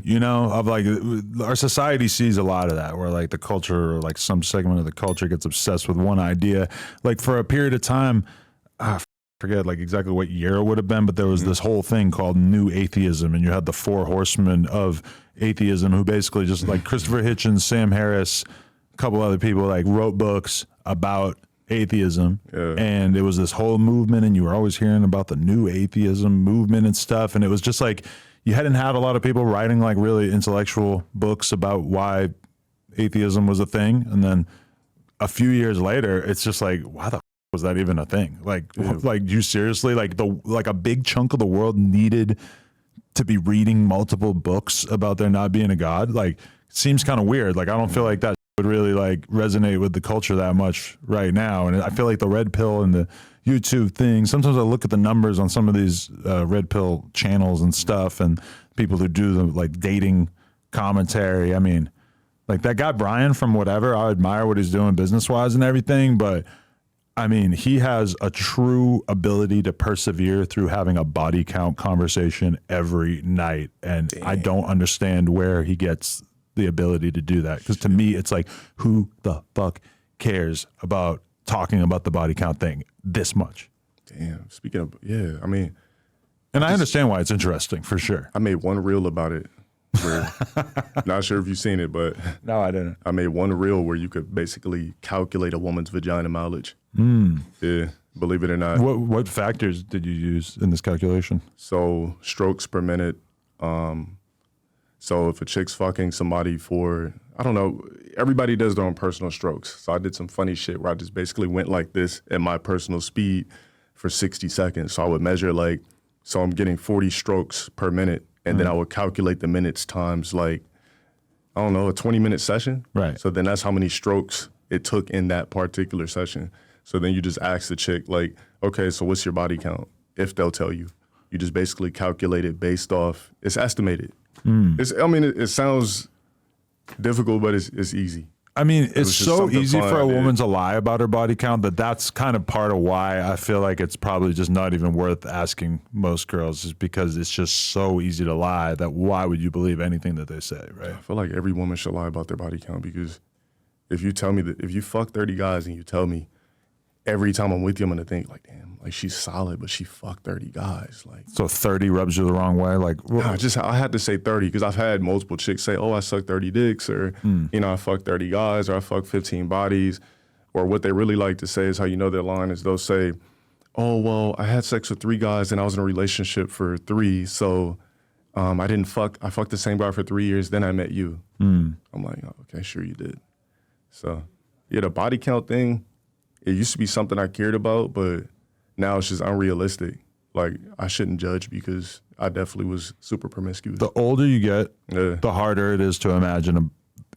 you know, of like our society sees a lot of that where like the culture or like some segment of the culture gets obsessed with one idea. Like for a period of time, I forget like exactly what year it would have been, but there was this whole thing called New Atheism, and you had the four horsemen of atheism who basically just like Christopher Hitchens, Sam Harris, a couple other people like wrote books about atheism, and it was this whole movement, and you were always hearing about the New Atheism movement and stuff, and it was just like you hadn't had a lot of people writing like really intellectual books about why atheism was a thing, and then a few years later, it's just like, why the was that even a thing? Like you seriously like a big chunk of the world needed to be reading multiple books about there not being a God? Like, it seems kind of weird. Like, I don't feel like that would really like resonate with the culture that much right now. And I feel like the red pill and the YouTube thing, sometimes I look at the numbers on some of these red pill channels and stuff, and people who do the like dating commentary. I mean, like that guy Brian from whatever, I admire what he's doing business wise and everything, but I mean, he has a true ability to persevere through having a body count conversation every night. And I don't understand where he gets the ability to do that. Because to me, it's like, who the fuck cares about talking about the body count thing this much? Damn. Speaking of, yeah, I mean. And I understand why it's interesting, for sure. I made one reel about it. Not sure if you've seen it, but. No, I didn't. I made one reel where you could basically calculate a woman's vagina mileage. Yeah, believe it or not. What factors did you use in this calculation? So strokes per minute. So if a chick's fucking somebody for, I don't know, everybody does their own personal strokes. So I did some funny shit where I just basically went like this at my personal speed for 60 seconds. So I would measure like, so I'm getting 40 strokes per minute, and then I would calculate the minutes times like, I don't know, a 20-minute session. Right. So then that's how many strokes it took in that particular session. So then you just ask the chick like, okay, so what's your body count? If they'll tell you. You just basically calculate it based off, it's estimated. It sounds difficult, but it's easy. I mean, it's so easy for a woman to lie about her body count that that's kind of part of why I feel like it's probably just not even worth asking most girls, is because it's just so easy to lie that why would you believe anything that they say, right? I feel like every woman should lie about their body count, because if you tell me that, if you fuck 30 guys and you tell me every time I'm with you, I'm gonna think like, damn, like she's solid, but she fucked 30 guys. Like, so 30 rubs you the wrong way. Like, I had to say 30 because I've had multiple chicks say, "Oh, I sucked 30 dicks," or you know, I fucked 30 guys, or I fucked 15 bodies. Or what they really like to say is how you know their line is they'll say, "Oh, well, I had sex with 3 guys and I was in a relationship for 3, so I fucked the same guy for 3 years, then I met you." I'm like, oh, okay, sure you did. So yeah, the body count thing, it used to be something I cared about, but now it's just unrealistic. Like, I shouldn't judge because I definitely was super promiscuous. The older you get, the harder it is to imagine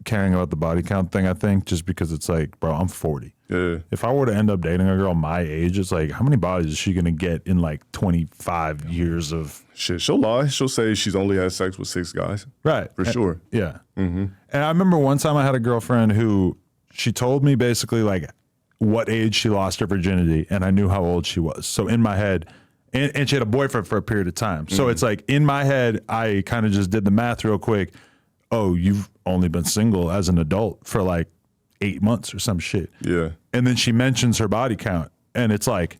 caring about the body count thing, I think, just because it's like, bro, I'm 40. Yeah. If I were to end up dating a girl my age, it's like, how many bodies is she going to get in like 25 years of... Shit, she'll lie. She'll say she's only had sex with 6 guys. Right. For sure. Yeah. And I remember one time I had a girlfriend who, she told me basically like what age she lost her virginity, and I knew how old she was. So in my head, and she had a boyfriend for a period of time. So it's like in my head, I kind of just did the math real quick. Oh, you've only been single as an adult for like 8 months or some shit. Yeah. And then she mentions her body count, and it's like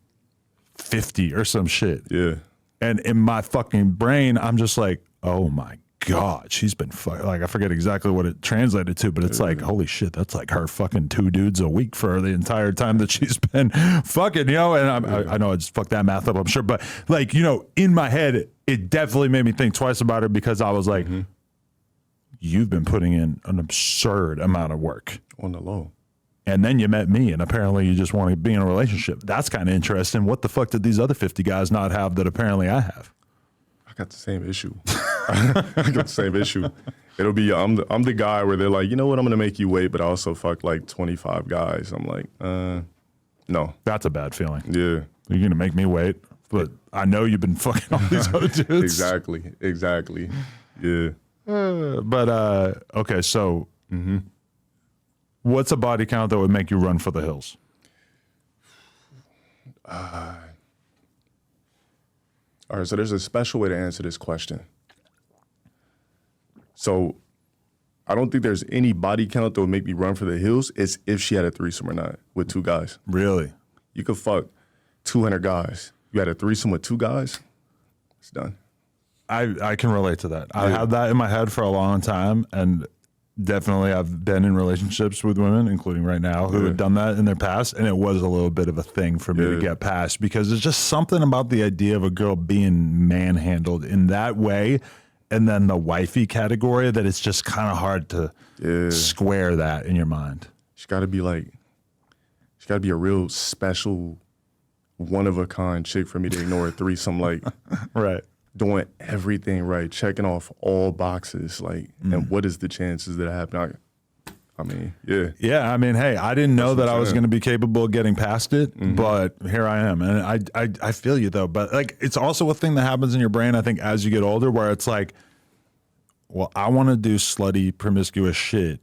50 or some shit. Yeah. And in my fucking brain, I'm just like, oh my God, she's been like, I forget exactly what it translated to, but it's like, holy shit, that's like her fucking 2 dudes a week for the entire time that she's been fucking, you know. And I know I just fucked that math up, I'm sure, but like, you know, in my head, it definitely made me think twice about her, because I was like, you've been putting in an absurd amount of work on the low. And then you met me, and apparently you just want to be in a relationship. That's kind of interesting. What the fuck did these other 50 guys not have that apparently I have? I got the same issue. I got the same issue. It'll be, I'm the guy where they're like, you know what, I'm going to make you wait, but I also fuck like 25 guys. I'm like, no. That's a bad feeling. Yeah. You're going to make me wait, but I know you've been fucking all these other dudes. Exactly. Yeah. Okay, so what's a body count that would make you run for the hills? All right, so there's a special way to answer this question. So I don't think there's any body count that would make me run for the hills. It's if she had a threesome or not with 2 guys. Really? You could fuck 200 guys. You had a threesome with 2 guys, it's done. I can relate to that. I had that in my head for a long time, and definitely I've been in relationships with women, including right now, who had done that in their past, and it was a little bit of a thing for me to get past, because there's just something about the idea of a girl being manhandled in that way, and then the wifey category, that it's just kind of hard to square that in your mind. She's got to be a real special, one-of-a-kind chick for me to ignore a threesome, like right. Doing everything right, checking off all boxes, like, and what is the chances that it happen? I mean, yeah. Yeah, I mean, hey, I didn't know that I was going to be capable of getting past it, but here I am. And I feel you, though. But, like, it's also a thing that happens in your brain, I think, as you get older, where it's like, well, I want to do slutty, promiscuous shit.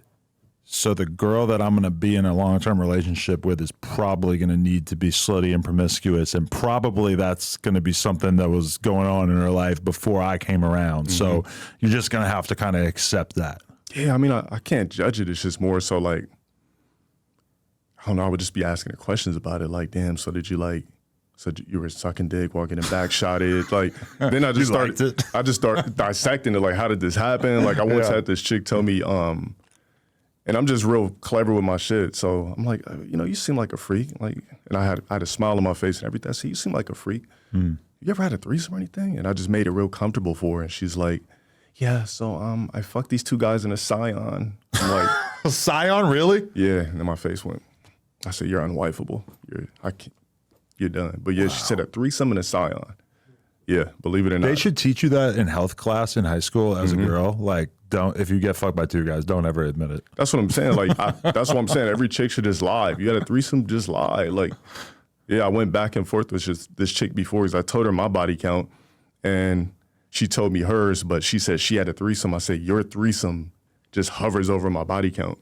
So the girl that I'm going to be in a long-term relationship with is probably going to need to be slutty and promiscuous, and probably that's going to be something that was going on in her life before I came around. So you're just going to have to kind of accept that. Yeah, I mean, I can't judge it. It's just more so like, I don't know, I would just be asking her questions about it. Like, damn, so did you like, so you were sucking dick, walking in back, shot it. Like, then I just started dissecting it. Like, how did this happen? Like, I once had this chick tell me, and I'm just real clever with my shit. So I'm like, you know, you seem like a freak. Like, and I had a smile on my face and everything. I said, you seem like a freak. You ever had a threesome or anything? And I just made it real comfortable for her. And she's like, yeah, so I fucked these 2 guys in a Scion. I'm like, a Scion, really? Yeah. And then my face went, I said, you're unwifeable. You're done. But yeah, she said a threesome in a Scion. Yeah, believe it or not. They should teach you that in health class in high school as a girl. Like, if you get fucked by 2 guys, don't ever admit it. That's what I'm saying. Like, that's what I'm saying. Every chick should just lie. If you had a threesome, just lie. Like, yeah, I went back and forth with just this chick before, because I told her my body count, and she told me hers, but she said she had a threesome. I said, your threesome just hovers over my body count.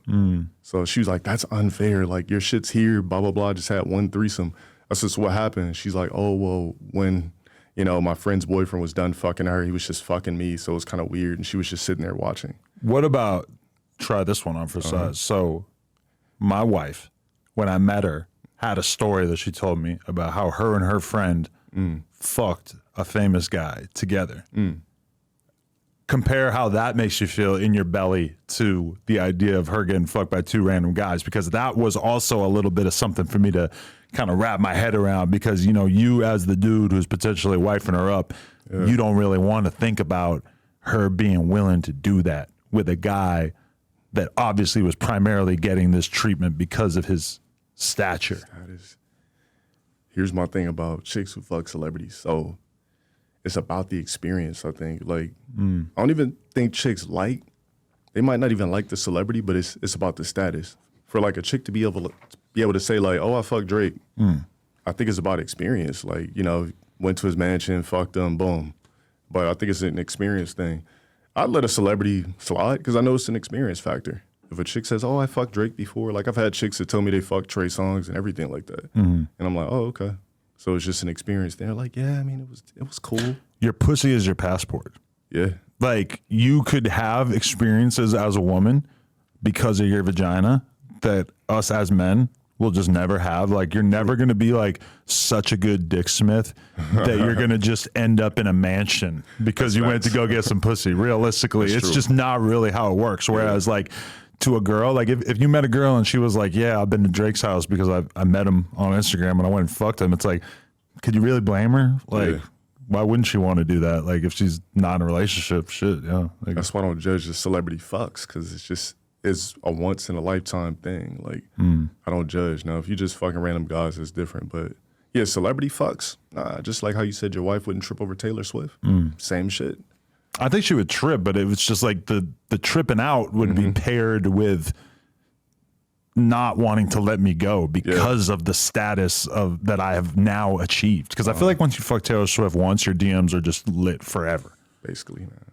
So she was like, that's unfair. Like, your shit's here, blah, blah, blah. I just had 1 threesome. I said, so what happened? She's like, oh, well, when, you know, my friend's boyfriend was done fucking her, he was just fucking me, so it was kind of weird, and she was just sitting there watching. What about, try this one on for size. So my wife, when I met her, had a story that she told me about how her and her friend fucked a famous guy together. Compare how that makes you feel in your belly to the idea of her getting fucked by 2 random guys, because that was also a little bit of something for me to kind of wrap my head around, because, you know, you as the dude who's potentially wifing her up, you don't really want to think about her being willing to do that with a guy that obviously was primarily getting this treatment because of his stature. Here's my thing about chicks who fuck celebrities. So it's about the experience, I think. Like, I don't even think chicks they might not even like the celebrity, but it's about the status. For like a chick to be able to say like, oh, I fucked Drake, I think it's about experience. Like, you know, went to his mansion, fucked him, boom. But I think it's an experience thing. I'd let a celebrity slide because I know it's an experience factor. If a chick says, oh, I fucked Drake before, like I've had chicks that tell me they fucked Trey Songz and everything like that. And I'm like, oh, okay. So it's just an experience. They're like, yeah, I mean, it was cool. Your pussy is your passport. Yeah. Like, you could have experiences as a woman because of your vagina that us as men will just never have. Like, you're never going to be like such a good dick smith that you're going to just end up in a mansion because you went to go get some pussy. Realistically, it's just not really how it works. Whereas like to a girl, like if you met a girl and she was like, yeah, I've been to Drake's house because I met him on Instagram and I went and fucked him. It's like, could you really blame her? Like, why wouldn't she want to do that? Like, if she's not in a relationship, shit, yeah. Like, that's why I don't judge the celebrity fucks, because it's a once in a lifetime thing. Like, I don't judge. Now, if you just fucking random guys, it's different. But yeah, celebrity fucks. Just like how you said your wife wouldn't trip over Taylor Swift. Same shit. I think she would trip, but it was just like the tripping out would be paired with not wanting to let me go because of the status of that I have now achieved. Because I feel like once you fuck Taylor Swift once, your DMs are just lit forever. Basically, man.